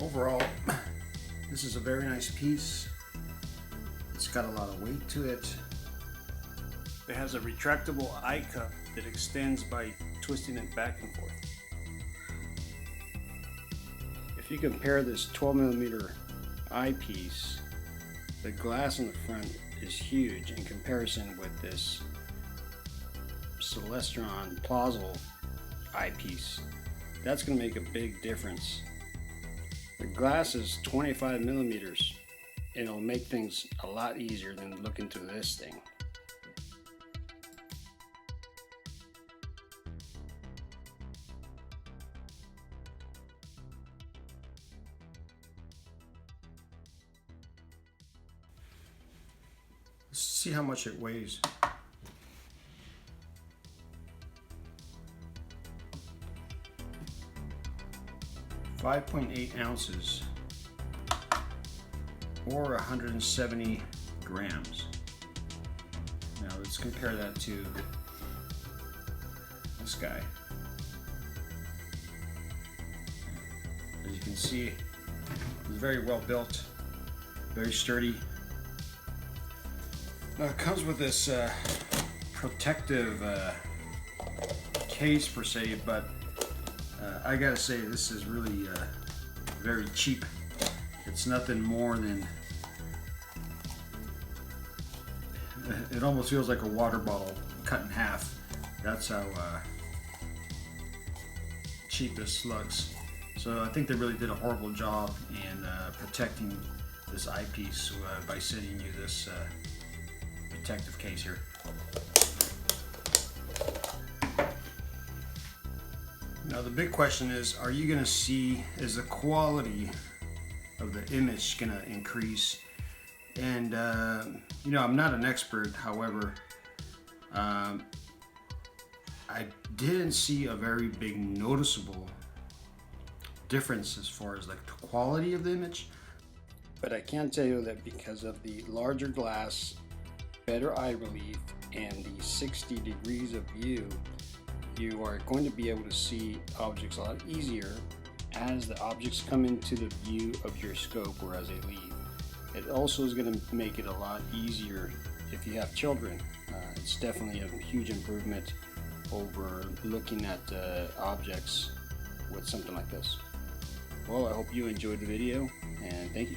Overall, this is a very nice piece. It's got a lot of weight to it. It has a retractable eye cup that extends by twisting it back and forth. If you compare this 12mm eyepiece, the glass in the front is huge in comparison with this Celestron X-Cel eyepiece. That's going to make a big difference. The glass is 25mm. It'll make things a lot easier than looking through this thing. Let's see how much it weighs. .8 ounces or 170 grams. Now let's compare that to this guy. As you can see, it's very well built, very sturdy. Now it comes with this protective case per se, but I gotta say this is really very cheap. It's nothing more than, it almost feels like a water bottle cut in half. That's how cheap this looks. So I think they really did a horrible job in protecting this eyepiece by sending you this protective case here. Now the big question is, are you going to see, is the quality of the image going to increase? And you know, I'm not an expert, however, I didn't see a very big noticeable difference as far as like the quality of the image. But I can tell you that because of the larger glass, better eye relief, and the 60 degrees of view, you are going to be able to see objects a lot easier as the objects come into the view of your scope or as they leave. It also is going to make it a lot easier if you have children. It's definitely a huge improvement over looking at objects with something like this. Well, I hope you enjoyed the video, and thank you.